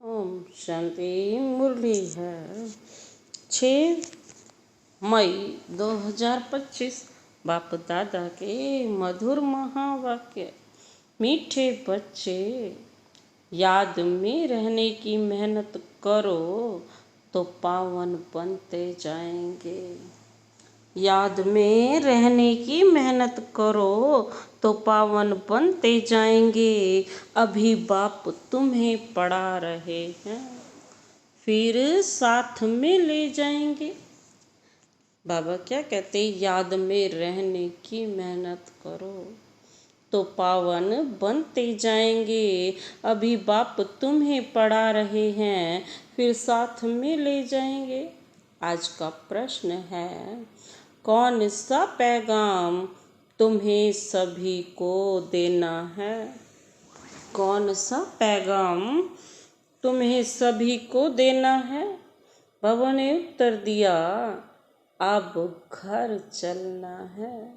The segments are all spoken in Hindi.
ओम शांति। मुरली है 6 मई 2025। बाप दादा के मधुर महावाक्य। मीठे बच्चे, याद में रहने की मेहनत करो तो पावन बनते जाएंगे। याद में रहने की मेहनत करो तो पावन बनते जाएंगे। अभी बाप तुम्हें पढ़ा रहे हैं, फिर साथ में ले जाएंगे। बाबा क्या कहते, याद में रहने की मेहनत करो तो पावन बनते जाएंगे। अभी बाप तुम्हें पढ़ा रहे हैं, फिर साथ में ले जाएंगे। आज का प्रश्न है, कौन सा पैगाम तुम्हें सभी को देना है? कौन सा पैगाम तुम्हें सभी को देना है? बाबा ने उत्तर दिया, अब घर चलना है,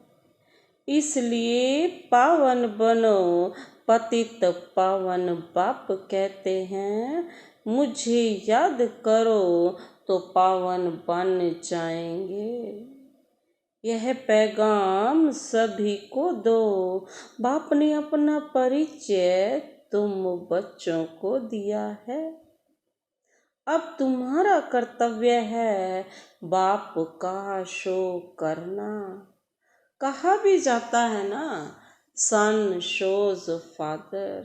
इसलिए पावन बनो। पतित पावन बाप कहते हैं, मुझे याद करो तो पावन बन जाएंगे। यह पैगाम सभी को दो। बाप ने अपना परिचय तुम बच्चों को दिया है। अब तुम्हारा कर्तव्य है बाप का शो करना। कहा भी जाता है ना, सन शोज फादर।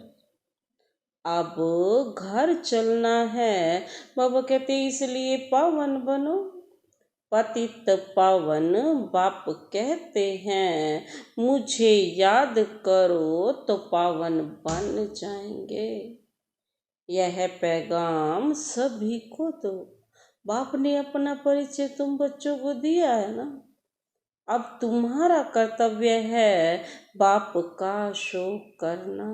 अब घर चलना है। बाबा कहते इसलिए पावन बनो। पतित पावन बाप कहते हैं, मुझे याद करो तो पावन बन जाएंगे। यह पैगाम सभी को दो। बाप ने अपना परिचय तुम बच्चों को दिया है ना। अब तुम्हारा कर्तव्य है बाप का शो करना।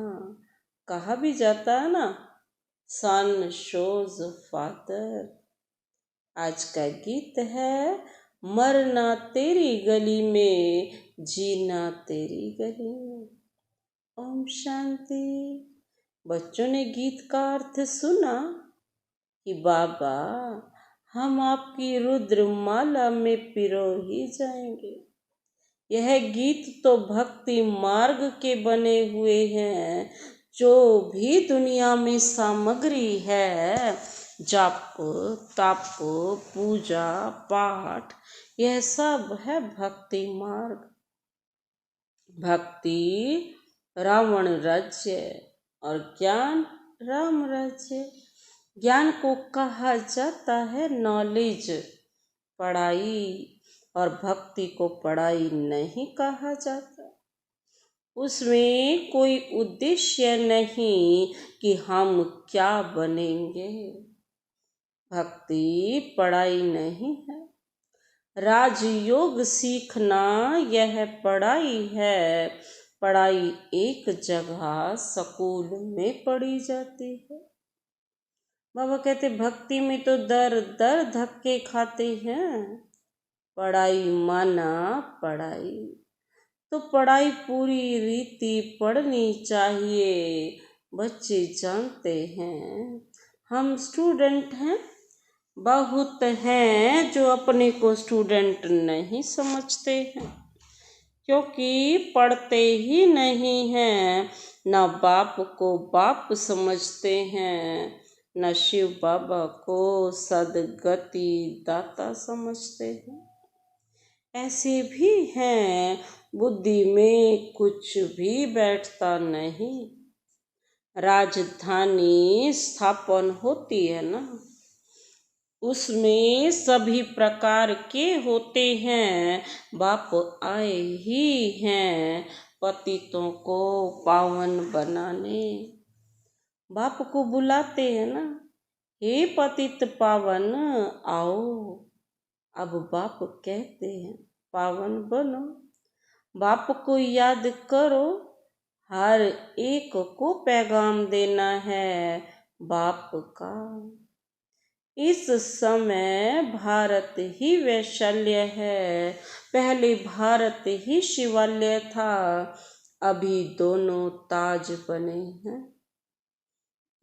कहा भी जाता है ना, सन शोज फादर। आज का गीत है, मरना तेरी गली में, जीना तेरी गली में। ओम शांति। बच्चों ने गीत का अर्थ सुना कि बाबा हम आपकी रुद्र माला में पिरो ही जाएंगे। यह गीत तो भक्ति मार्ग के बने हुए हैं। जो भी दुनिया में सामग्री है, जप तप पूजा पाठ, यह सब है भक्ति मार्ग। भक्ति रावण राज्य और ज्ञान राम राज्य। ज्ञान को कहा जाता है नॉलेज, पढ़ाई, और भक्ति को पढ़ाई नहीं कहा जाता। उसमें कोई उद्देश्य नहीं कि हम क्या बनेंगे। भक्ति पढ़ाई नहीं है। राजयोग सीखना यह पढ़ाई है। पढ़ाई एक जगह स्कूल में पढ़ी जाती है। बाबा कहते भक्ति में तो दर दर धक्के खाते हैं। पढ़ाई माना पढ़ाई, तो पढ़ाई पूरी रीति पढ़नी चाहिए। बच्चे जानते हैं हम स्टूडेंट हैं। बहुत हैं जो अपने को स्टूडेंट नहीं समझते हैं, क्योंकि पढ़ते ही नहीं हैं। न बाप को बाप समझते हैं, न शिव बाबा को सदगति दाता समझते हैं। ऐसे भी हैं बुद्धि में कुछ भी बैठता नहीं। राजधानी स्थापन होती है ना, उसमें सभी प्रकार के होते हैं। बाप आए ही हैं पतितों को पावन बनाने। बाप को बुलाते हैं ना, हे पतित पावन आओ। अब बाप कहते हैं पावन बनो। बाप को याद करो, हर एक को पैगाम देना है बाप का। इस समय भारत ही वैशाल्य है। पहले भारत ही शिवालय था, अभी दोनों ताज बने हैं।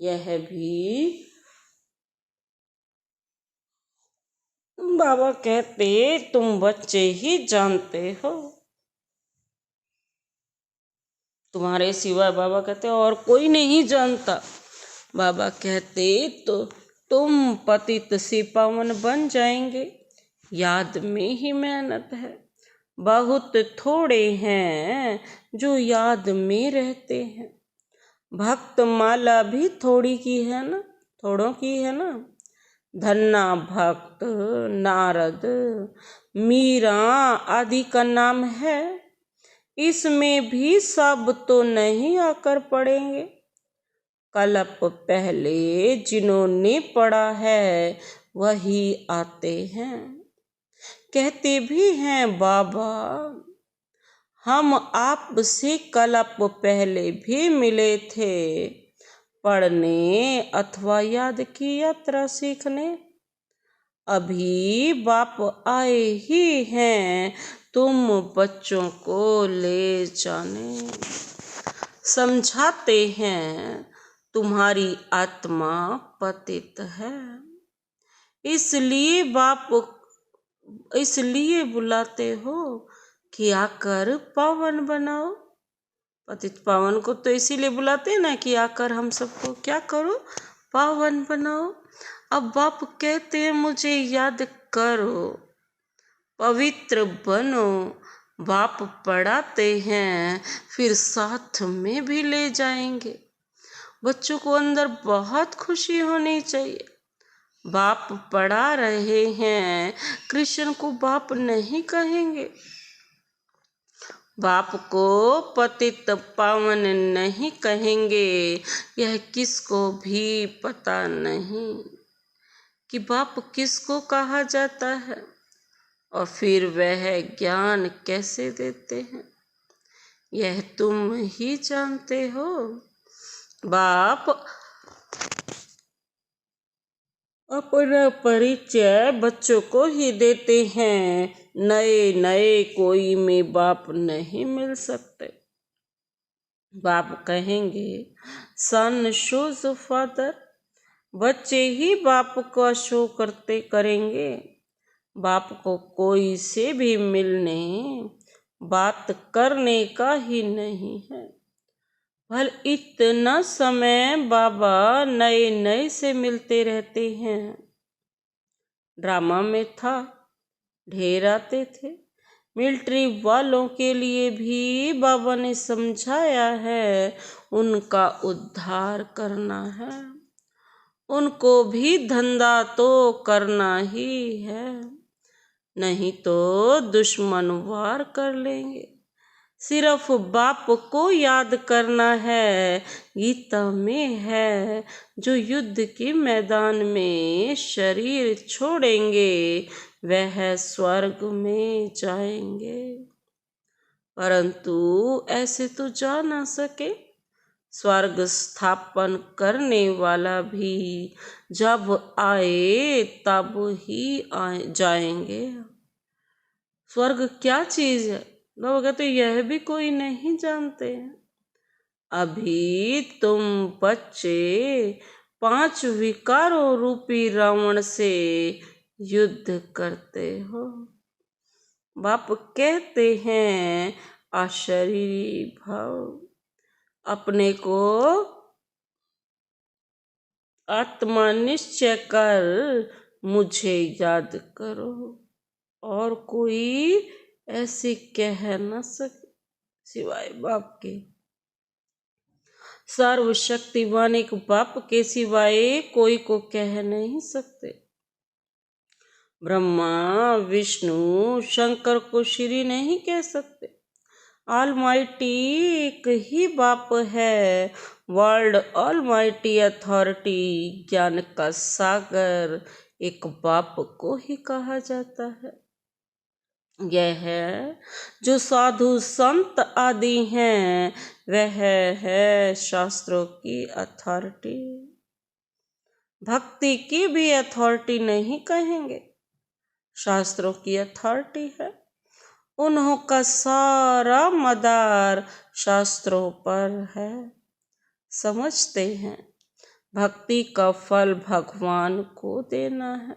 यह भी बाबा कहते तुम बच्चे ही जानते हो, तुम्हारे सिवाय बाबा कहते और कोई नहीं जानता। बाबा कहते तो तुम पतित से पावन बन जाएंगे, याद में ही मेहनत है। बहुत थोड़े हैं जो याद में रहते हैं। भक्त माला भी थोड़ी की है ना, थोड़ों की है ना। धन्ना भक्त, नारद, मीरा आदि का नाम है। इसमें भी सब तो नहीं आकर पड़ेंगे। कल्प पहले जिन्होंने पढ़ा है वही आते हैं। कहते भी हैं बाबा हम आपसे कल्प पहले भी मिले थे, पढ़ने अथवा याद की यात्रा सीखने। अभी बाप आए ही हैं तुम बच्चों को ले जाने। समझाते हैं तुम्हारी आत्मा पतित है, इसलिए बुलाते हो कि आकर पावन बनाओ। पतित पावन को तो इसीलिए बुलाते हैं ना कि आकर हम सबको क्या करो, पावन बनाओ। अब बाप कहते हैं मुझे याद करो, पवित्र बनो। बाप पढ़ाते हैं फिर साथ में भी ले जाएंगे। बच्चों को अंदर बहुत खुशी होनी चाहिए। बाप पढ़ा रहे हैं, कृष्ण को बाप नहीं कहेंगे। बाप को पतित पावन नहीं कहेंगे। यह किसको भी पता नहीं कि बाप किसको कहा जाता है और फिर वह ज्ञान कैसे देते हैं, यह तुम ही जानते हो। बाप अपना परिचय बच्चों को ही देते हैं। नए नए कोई में बाप नहीं मिल सकते। बाप कहेंगे सन शोज फादर, बच्चे ही बाप का शो करेंगे। बाप को कोई से भी मिलने बात करने का ही नहीं है। भल इतना समय बाबा नए नए से मिलते रहते हैं। ड्रामा में था, ढेर आते थे। मिलिट्री वालों के लिए भी बाबा ने समझाया है उनका उद्धार करना है। उनको भी धंधा तो करना ही है, नहीं तो दुश्मन वार कर लेंगे। सिर्फ बाप को याद करना है, गीता में है जो युद्ध के मैदान में शरीर छोड़ेंगे वह स्वर्ग में जाएंगे। परंतु ऐसे तो जा ना सके। स्वर्ग स्थापन करने वाला भी जब आए तब ही जाएंगे। स्वर्ग क्या चीज है बाबा कहते यह भी कोई नहीं जानते हैं। अभी तुम बच्चे 5 विकारों रूपी रावण से युद्ध करते हो। बाप कहते हैं अशरीरी भाव, अपने को आत्मा निश्चय कर मुझे याद करो, और कोई ऐसे कह न सके सिवाय बाप के। सर्वशक्तिवान एक बाप के सिवाय कोई को कह नहीं सकते। ब्रह्मा विष्णु शंकर को श्री नहीं कह सकते। ऑलमाइटी एक ही बाप है। वर्ल्ड ऑलमाइटी अथॉरिटी, ज्ञान का सागर एक बाप को ही कहा जाता है। यह है जो साधु संत आदि हैं, वह है शास्त्रों की अथॉरिटी। भक्ति की भी अथॉरिटी नहीं कहेंगे, शास्त्रों की अथॉरिटी है। उन्हों का सारा मदार शास्त्रों पर है। समझते हैं भक्ति का फल भगवान को देना है।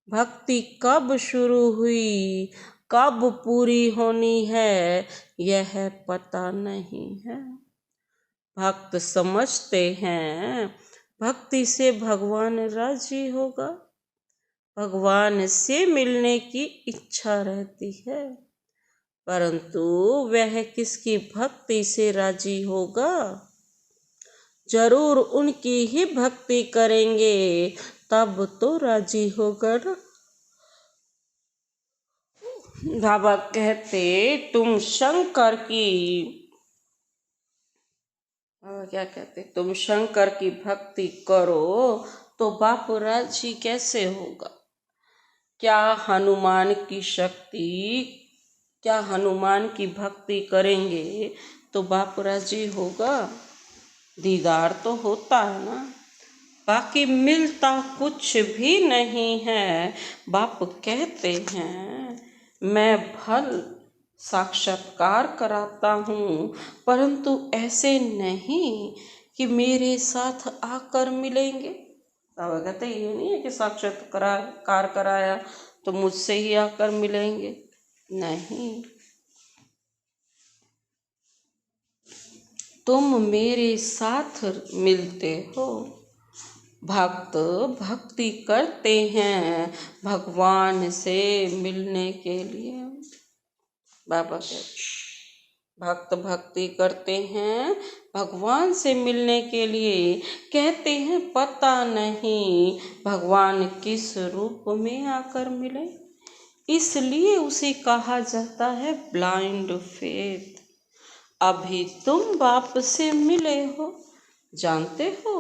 भक्ति कब शुरू हुई, कब पूरी होनी है, यह पता नहीं है। भक्त समझते हैं भक्ति से भगवान राजी होगा, भगवान से मिलने की इच्छा रहती है, परंतु वह किसकी भक्ति से राजी होगा? जरूर उनकी ही भक्ति करेंगे तब तो राजी होगा ना। बाबा कहते तुम शंकर की, बाबा क्या कहते, तुम शंकर की भक्ति करो तो बाप राजी कैसे होगा? क्या हनुमान की शक्ति, क्या हनुमान की भक्ति करेंगे तो बाप राजी होगा? दीदार तो होता है ना, बाकी मिलता कुछ भी नहीं है। बाप कहते हैं मैं भल साक्षात्कार कराता हूँ, परंतु ऐसे नहीं कि मेरे साथ आकर मिलेंगे। बाबा कहते ये नहीं है कि साक्षात्कार कराया तो मुझसे ही आकर मिलेंगे, नहीं, तुम मेरे साथ मिलते हो। भक्त भक्ति करते हैं भगवान से मिलने के लिए। बाबा कहते भक्त भक्ति करते हैं भगवान से मिलने के लिए। कहते हैं पता नहीं भगवान किस रूप में आकर मिले, इसलिए उसे कहा जाता है ब्लाइंड फेथ। अभी तुम बाप से मिले हो, जानते हो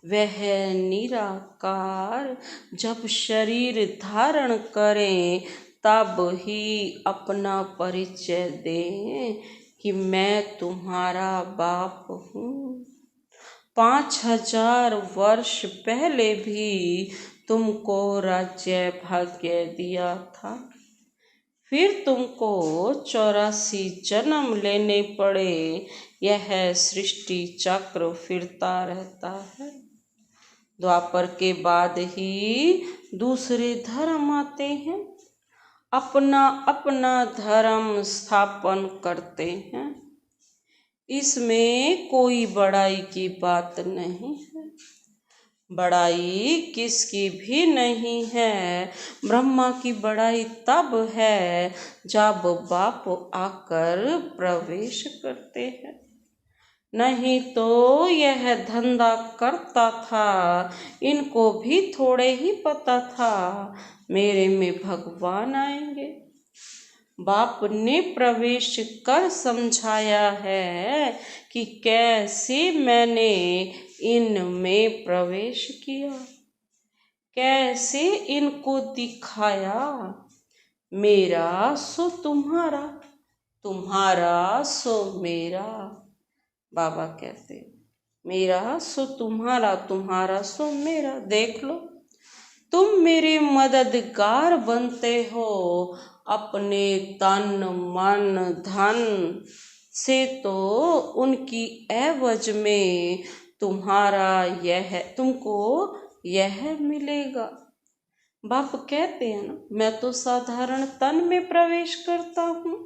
वह निराकार जब शरीर धारण करें तब ही अपना परिचय दें कि मैं तुम्हारा बाप हूँ। 5000 वर्ष पहले भी तुमको राज्य भाग्य दिया था, फिर तुमको 84 जन्म लेने पड़े। यह सृष्टि चक्र फिरता रहता है। द्वापर के बाद ही दूसरे धर्म आते हैं, अपना अपना धर्म स्थापन करते हैं। इसमें कोई बड़ाई की बात नहीं है, बड़ाई किसकी भी नहीं है। ब्रह्मा की बड़ाई तब है जब बाप आकर प्रवेश करते हैं, नहीं तो यह धंधा करता था। इनको भी थोड़े ही पता था मेरे में भगवान आएंगे। बाप ने प्रवेश कर समझाया है कि कैसे मैंने इनमें प्रवेश किया, कैसे इनको दिखाया। मेरा सो तुम्हारा, तुम्हारा सो मेरा। बाबा कहते मेरा सो तुम्हारा, तुम्हारा सो मेरा। देख लो तुम मेरे मददगार बनते हो, अपने तन मन धन से तो उनकी एवज में तुम्हारा यह, तुमको यह मिलेगा। बाप कहते हैं ना मैं तो साधारण तन में प्रवेश करता हूँ,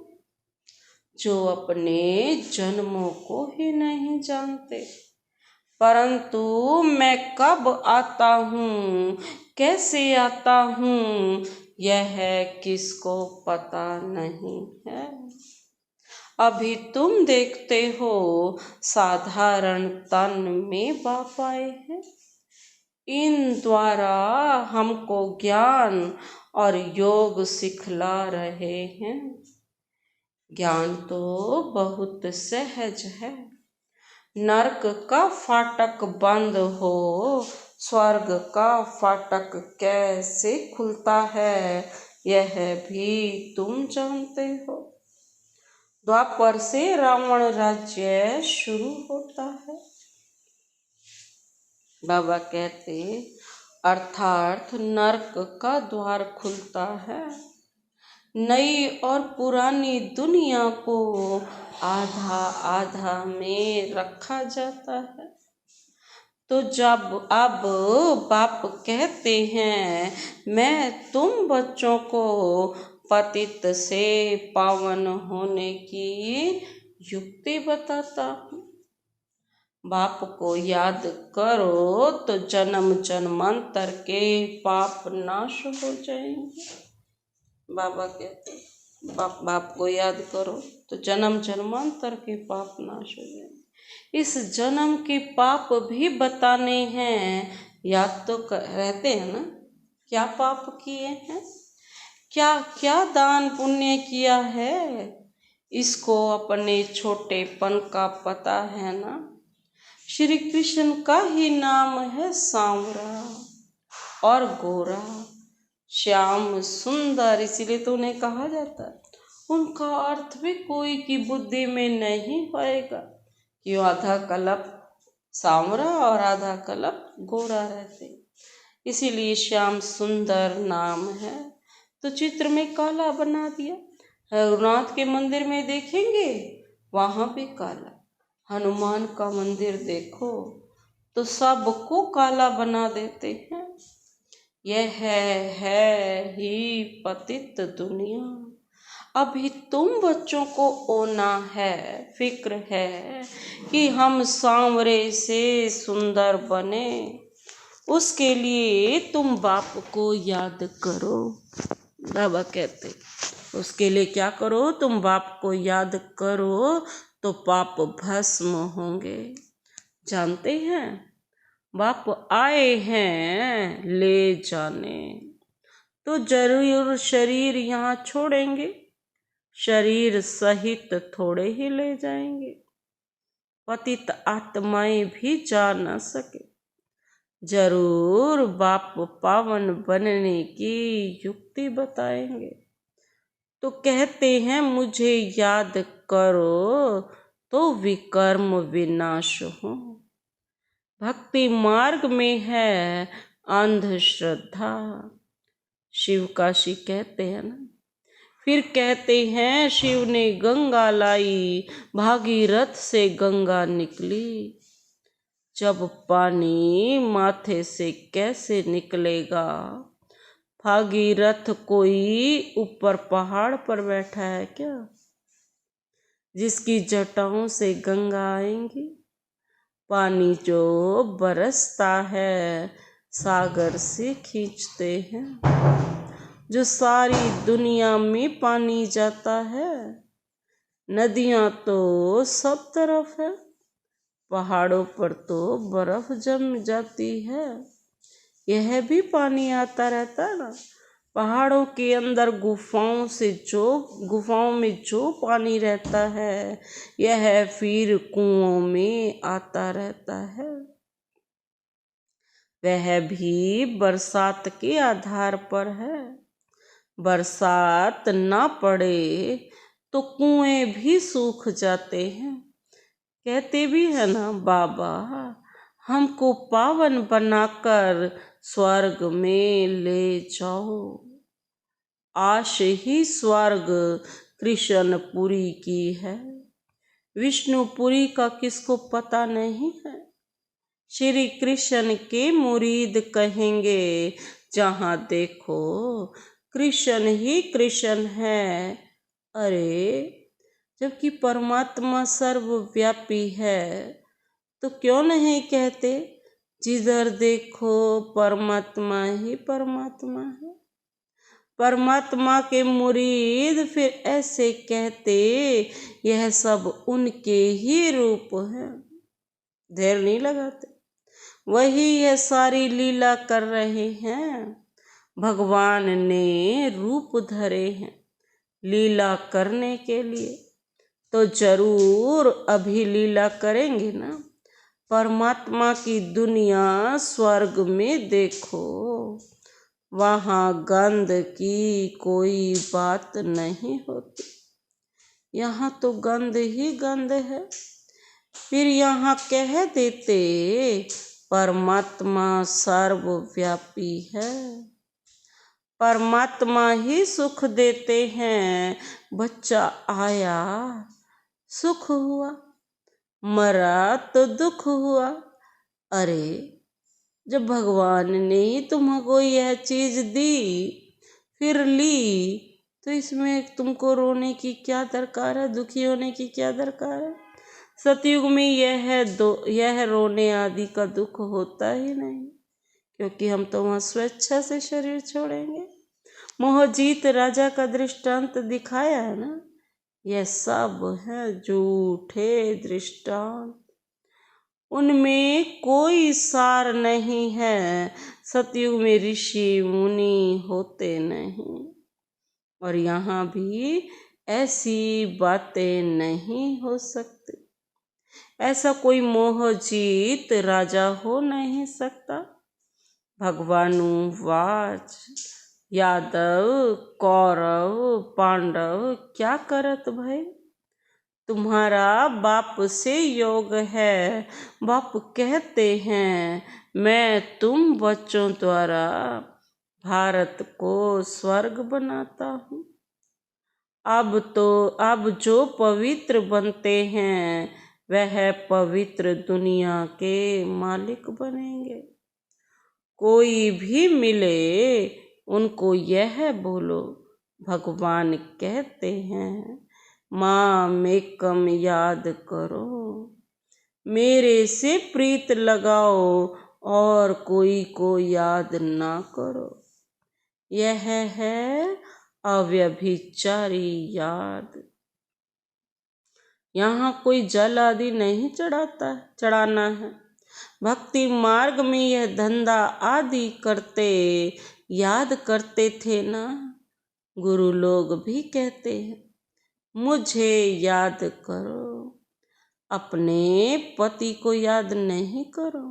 जो अपने जन्मों को ही नहीं जानते, परंतु मैं कब आता हूँ, कैसे आता हूँ, यह किसको पता नहीं है। अभी तुम देखते हो साधारण तन में बाप आए हैं, इन द्वारा हमको ज्ञान और योग सिखला रहे हैं। ज्ञान तो बहुत सहज है, नरक का फाटक बंद हो, स्वर्ग का फाटक कैसे खुलता है यह भी तुम जानते हो। द्वापर से रावण राज्य शुरू होता है। बाबा कहते अर्थात नरक का द्वार खुलता है, नई और पुरानी दुनिया को आधा आधा में रखा जाता है। तो जब अब बाप कहते हैं मैं तुम बच्चों को पतित से पावन होने की युक्ति बताता हूँ। बाप को याद करो तो जन्म जन्मांतर के पाप नाश हो जाएंगे। बाबा कहते हैं बाप को याद करो तो जन्म जन्मांतर के पाप नाश हो जाएंगे। इस जन्म के पाप भी बताने हैं, याद तो रहते हैं ना, क्या पाप किए हैं, क्या क्या दान पुण्य किया है, इसको अपने छोटेपन का पता है ना। श्री कृष्ण का ही नाम है सांवरा और गोरा, श्याम सुंदर, इसीलिए तो उन्हें कहा जाता है। उनका अर्थ भी कोई की बुद्धि में नहीं होएगा कि आधा कल्प सांवरा और आधा कल्प गोरा रहते, इसीलिए श्याम सुंदर नाम है। तो चित्र में काला बना दिया। रघुनाथ के मंदिर में देखेंगे वहां भी काला, हनुमान का मंदिर देखो तो सबको काला बना देते हैं। यह है ही पतित दुनिया। अभी तुम बच्चों को ओना है, फिक्र है कि हम सांवरे से सुंदर बने, उसके लिए तुम बाप को याद करो। बाबा कहते उसके लिए क्या करो, तुम बाप को याद करो तो पाप भस्म होंगे। जानते हैं बाप आए हैं ले जाने, तो जरूर शरीर यहाँ छोड़ेंगे, शरीर सहित थोड़े ही ले जाएंगे। पतित आत्माएं भी जा न सके, जरूर बाप पावन बनने की युक्ति बताएंगे। तो कहते हैं मुझे याद करो तो विकर्म विनाश हो। भक्ति मार्ग में है अंधश्रद्धा, शिव काशी कहते हैं ना। फिर कहते हैं शिव ने गंगा लाई, भागीरथ से गंगा निकली। जब पानी माथे से कैसे निकलेगा, भागीरथ कोई ऊपर पहाड़ पर बैठा है क्या, जिसकी जटाओं से गंगा आएंगी। पानी जो बरसता है सागर से खींचते हैं, जो सारी दुनिया में पानी जाता है। नदियां तो सब तरफ है, पहाड़ों पर तो बर्फ जम जाती है। यह भी पानी आता रहता है ना। पहाड़ों के अंदर गुफाओं में जो पानी रहता है, यह फिर कुओं में आता रहता है। वह भी बरसात के आधार पर है। बरसात ना पड़े तो कुएं भी सूख जाते हैं। कहते भी है ना बाबा हमको पावन बनाकर स्वर्ग में ले जाओ। आश ही स्वर्ग कृष्णपुरी की है, विष्णुपुरी का किसको पता नहीं है। श्री कृष्ण के मुरीद कहेंगे जहाँ देखो कृष्ण ही कृष्ण है। अरे जबकि परमात्मा सर्वव्यापी है तो क्यों नहीं कहते जिधर देखो परमात्मा ही परमात्मा है। परमात्मा के मुरीद फिर ऐसे कहते यह सब उनके ही रूप है, देर नहीं लगाते। वही यह सारी लीला कर रहे हैं। भगवान ने रूप धरे हैं लीला करने के लिए, तो जरूर अभी लीला करेंगे ना। परमात्मा की दुनिया स्वर्ग में देखो, वहाँ गंध की कोई बात नहीं होती। यहाँ तो गंध ही गंध है। फिर यहाँ कह देते परमात्मा सर्वव्यापी है। परमात्मा ही सुख देते हैं। बच्चा आया सुख हुआ, मरा तो दुख हुआ। अरे जब भगवान ने ही तुमको यह चीज दी फिर ली, तो इसमें तुमको रोने की क्या दरकार है, दुखी होने की क्या दरकार है। सतयुग में यह रोने आदि का दुख होता ही नहीं, क्योंकि हम तो वहाँ स्वेच्छा से शरीर छोड़ेंगे। मोहजीत राजा का दृष्टांत दिखाया है ना, यह सब है झूठे दृष्टांत, उनमें कोई सार नहीं है। सतयुग में ऋषि मुनि होते नहीं, और यहाँ भी ऐसी बातें नहीं हो सकती। ऐसा कोई मोहजीत राजा हो नहीं सकता। भगवानुवाच यादव कौरव पांडव क्या करत भय, तुम्हारा बाप से योग है। बाप कहते हैं मैं तुम बच्चों द्वारा भारत को स्वर्ग बनाता हूँ। अब जो पवित्र बनते हैं वह पवित्र दुनिया के मालिक बनेंगे। कोई भी मिले उनको यह बोलो, भगवान कहते हैं माम एकम याद करो, मेरे से प्रीत लगाओ और कोई को याद ना करो। यह है अव्यभिचारी याद। यहाँ कोई जल आदि नहीं चढ़ाना है। भक्ति मार्ग में यह धंधा आदि करते याद करते थे ना। गुरु लोग भी कहते हैं मुझे याद करो, अपने पति को याद नहीं करो।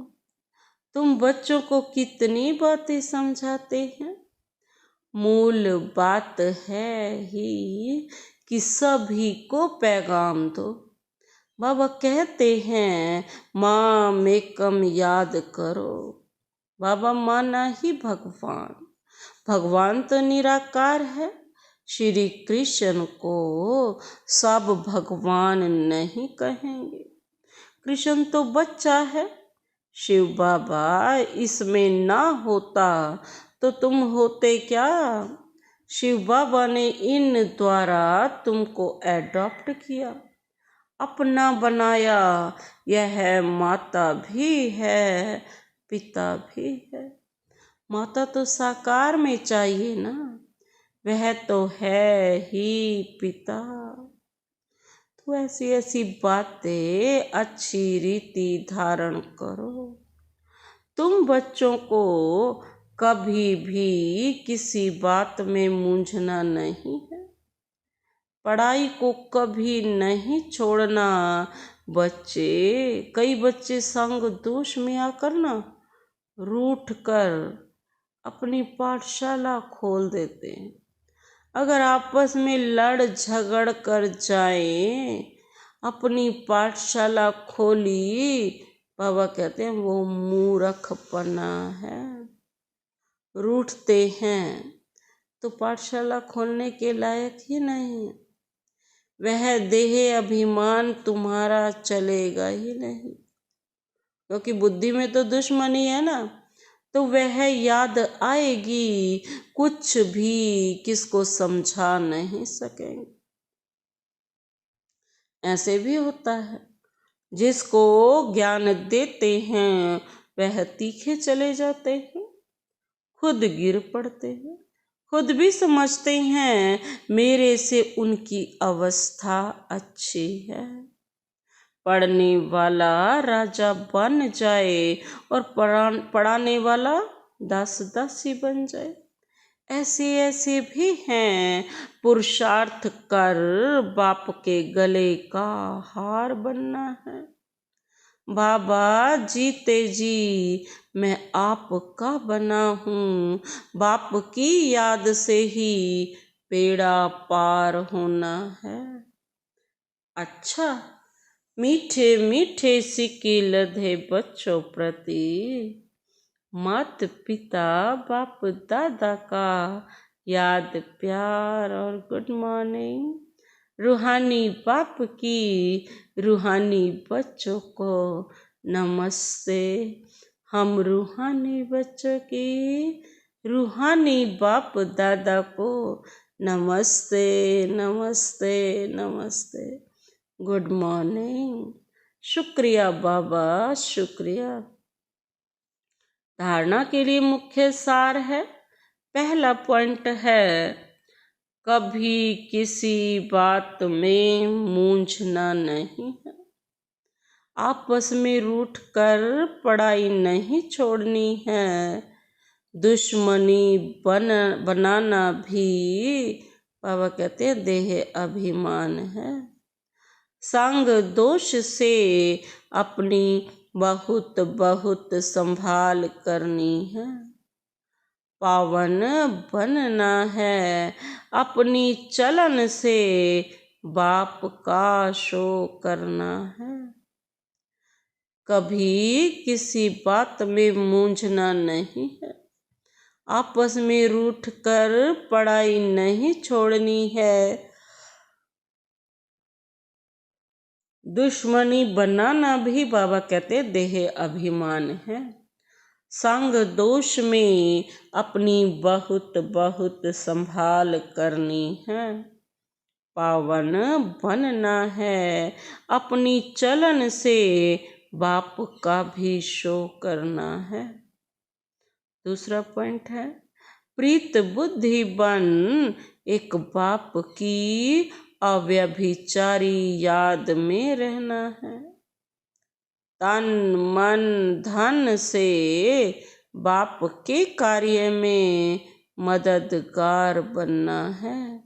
तुम बच्चों को कितनी बातें समझाते हैं। मूल बात है ही कि सभी को पैगाम दो। बाबा कहते हैं माम एकम याद करो। बाबा माना ही भगवान तो निराकार है। श्री कृष्ण को सब भगवान नहीं कहेंगे, कृष्ण तो बच्चा है। शिव बाबा इसमें ना होता तो तुम होते क्या। शिव बाबा ने इन द्वारा तुमको एडॉप्ट किया, अपना बनाया। यह माता भी है पिता भी है। माता तो साकार में चाहिए ना, वह तो है ही पिता। तो ऐसी ऐसी बातें अच्छी रीति धारण करो। तुम बच्चों को कभी भी किसी बात में मूंझना नहीं है। पढ़ाई को कभी नहीं छोड़ना। कई बच्चे संग दोष में आकर ना रूठ कर अपनी पाठशाला खोल देते हैं। अगर आपस में लड़ झगड़ कर जाएं, अपनी पाठशाला खोली, बाबा कहते हैं वो मूर्खपना है। रूठते हैं तो पाठशाला खोलने के लायक ही नहीं। वह देह अभिमान तुम्हारा चलेगा ही नहीं, क्योंकि बुद्धि में तो दुश्मनी है ना। तो वह याद आएगी, कुछ भी किसको समझा नहीं सकेंगे। ऐसे भी होता है, जिसको ज्ञान देते हैं वह तीखे चले जाते हैं, खुद गिर पड़ते हैं, खुद भी समझते हैं मेरे से उनकी अवस्था अच्छी है। पढ़ने वाला राजा बन जाए और पढ़ाने वाला दासी बन जाए। ऐसे भी हैं पुरुषार्थ कर बाप के गले का हार बनना है। बाबा जीते जी मैं आपका बना हूँ, बाप की याद से ही बेड़ा पार होना है। अच्छा, मीठे मीठे सिक्के लधे बच्चों प्रति, मात पिता बाप दादा का याद प्यार और गुड मॉर्निंग। रूहानी बाप की रूहानी बच्चों को नमस्ते। हम रूहानी बच्चों की रूहानी बाप दादा को नमस्ते नमस्ते नमस्ते। Good morning. शुक्रिया बाबा, शुक्रिया। धारणा के लिए मुख्य सार है। पहला पॉइंट है, कभी किसी बात में मूंझना नहीं है। आपस में रूठ कर पढ़ाई नहीं छोड़नी है। दुश्मनी बनाना भी बाबा कहते हैं देह अभिमान है। संग दोष से अपनी बहुत बहुत संभाल करनी है। पावन बनना है अपनी चलन से, बाप का शो करना है। कभी किसी बात में मूंझना नहीं है। आपस में रूठ कर पढ़ाई नहीं छोड़नी है। दुश्मनी बनाना भी बाबा कहते देह अभिमान है। संग दोष में अपनी बहुत बहुत संभाल करनी है। पावन बनना है अपनी चलन से, बाप का भी शो करना है। दूसरा पॉइंट है, प्रीत बुद्धि बन एक बाप की अव्यभिचारी याद में रहना है। तन मन धन से बाप के कार्य में मददगार बनना है।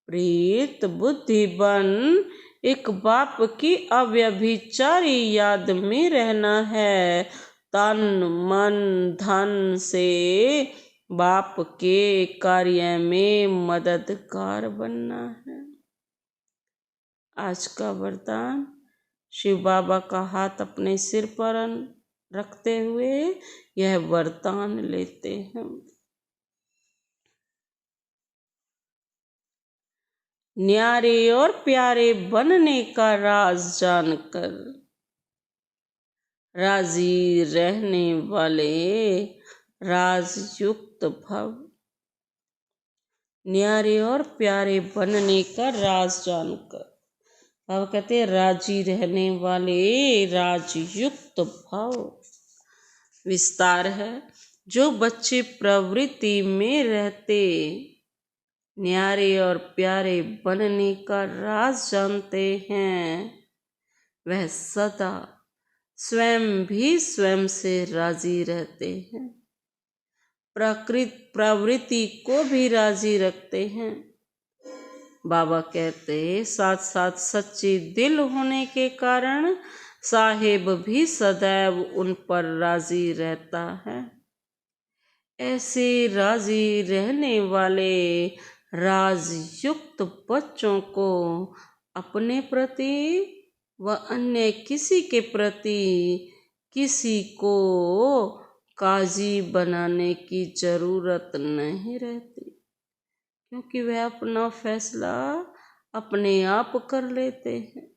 प्रीत बुद्धि बन एक बाप की अव्यभिचारी याद में रहना है। तन मन धन से बाप के कार्य में मददगार बनना है। आज का वरदान, शिव बाबा का हाथ अपने सिर पर रखते हुए यह वरदान लेते हैं। न्यारे और प्यारे बनने का राज जानकर राजी रहने वाले राजयुक्त भव। न्यारे और प्यारे बनने का राज जानकर बाबा कहते हैं राजी रहने वाले राजयुक्त भव। विस्तार है, जो बच्चे प्रवृत्ति में रहते न्यारे और प्यारे बनने का राज जानते हैं, वह सदा स्वयं भी स्वयं से राजी रहते हैं। प्रवृत्ति को भी राजी रखते हैं। बाबा कहते साथ साथ सच्चे दिल होने के कारण साहेब भी सदैव उन पर राजी रहता है। ऐसे राजी रहने वाले राजयुक्त बच्चों को अपने प्रति व अन्य किसी के प्रति किसी को काजी बनाने की जरूरत नहीं रहती, क्योंकि वह अपना फैसला अपने आप कर लेते हैं।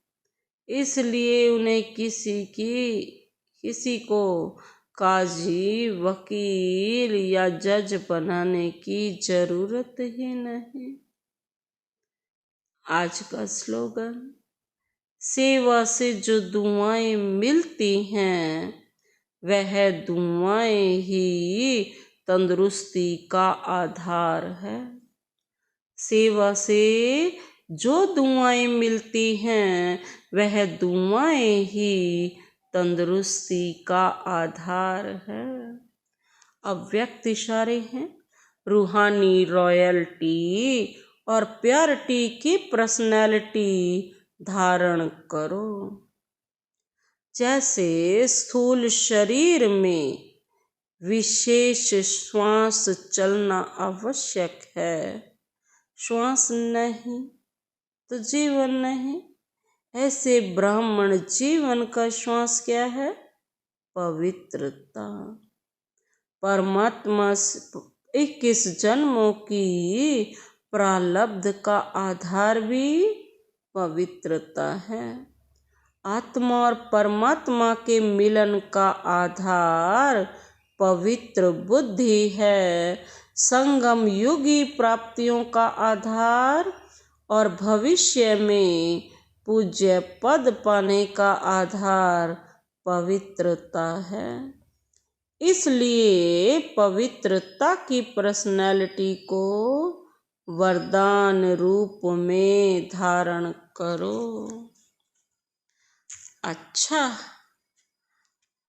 इसलिए उन्हें किसी को काजी, वकील या जज बनाने की जरूरत ही नहीं। आज का स्लोगन, सेवा से जो दुआएं मिलती हैं वह दुआएं ही तंदुरुस्ती का आधार है। सेवा से जो दुआएं मिलती हैं वह दुआएं ही तंदुरुस्ती का आधार है। अव्यक्त इशारे हैं, रूहानी रॉयल्टी और प्योरिटी की पर्सनैलिटी धारण करो। जैसे स्थूल शरीर में विशेष श्वास चलना आवश्यक है, श्वास नहीं तो जीवन नहीं, ऐसे ब्राह्मण जीवन का श्वास क्या है? पवित्रता। परमात्मा 21 जन्मों की प्रारब्ध का आधार भी पवित्रता है। आत्मा और परमात्मा के मिलन का आधार पवित्र बुद्धि है। संगम युगी प्राप्तियों का आधार और भविष्य में पूज्य पद पाने का आधार पवित्रता है। इसलिए पवित्रता की पर्सनैलिटी को वरदान रूप में धारण करो। अच्छा,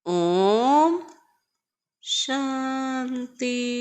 ओम शांति।